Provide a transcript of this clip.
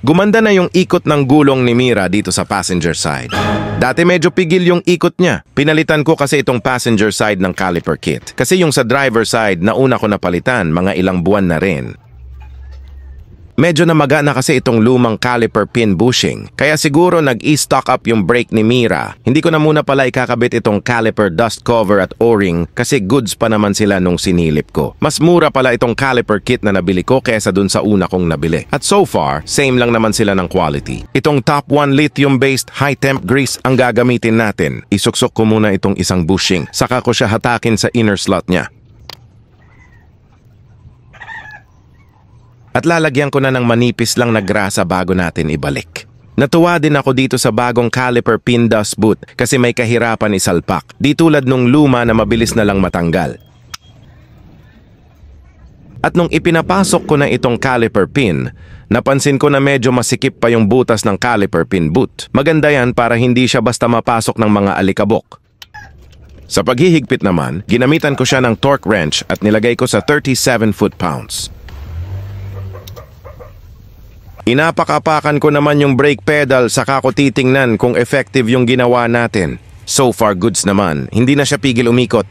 Gumanda na yung ikot ng gulong ni Mira dito sa passenger side. Dati medyo pigil yung ikot niya. Pinalitan ko kasi itong passenger side ng caliper kit. Kasi yung sa driver side, nauna ko napalitan, mga ilang buwan na rin. Medyo namaga na kasi itong lumang caliper pin bushing. Kaya siguro nag-i-stock up yung brake ni Mira. Hindi ko na muna pala ikakabit itong caliper dust cover at o-ring kasi goods pa naman sila nung sinilip ko. Mas mura pala itong caliper kit na nabili ko kaysa dun sa una kong nabili. At so far, same lang naman sila ng quality. Itong top 1 lithium-based high-temp grease ang gagamitin natin. Isuksok ko muna itong isang bushing. Saka ko siya hatakin sa inner slot niya. At lalagyan ko na ng manipis lang na grasa bago natin ibalik. Natuwa din ako dito sa bagong caliper pin dust boot kasi may kahirapan isalpak. Di tulad nung luma na mabilis na lang matanggal. At nung ipinapasok ko na itong caliper pin, napansin ko na medyo masikip pa yung butas ng caliper pin boot. Maganda yan para hindi siya basta mapasok ng mga alikabok. Sa paghihigpit naman, ginamitan ko siya ng torque wrench at nilagay ko sa 37 foot-pounds. Inapakapakan ko naman yung brake pedal saka ko titingnan kung effective yung ginawa natin. So far goods naman, hindi na siya pigil umikot.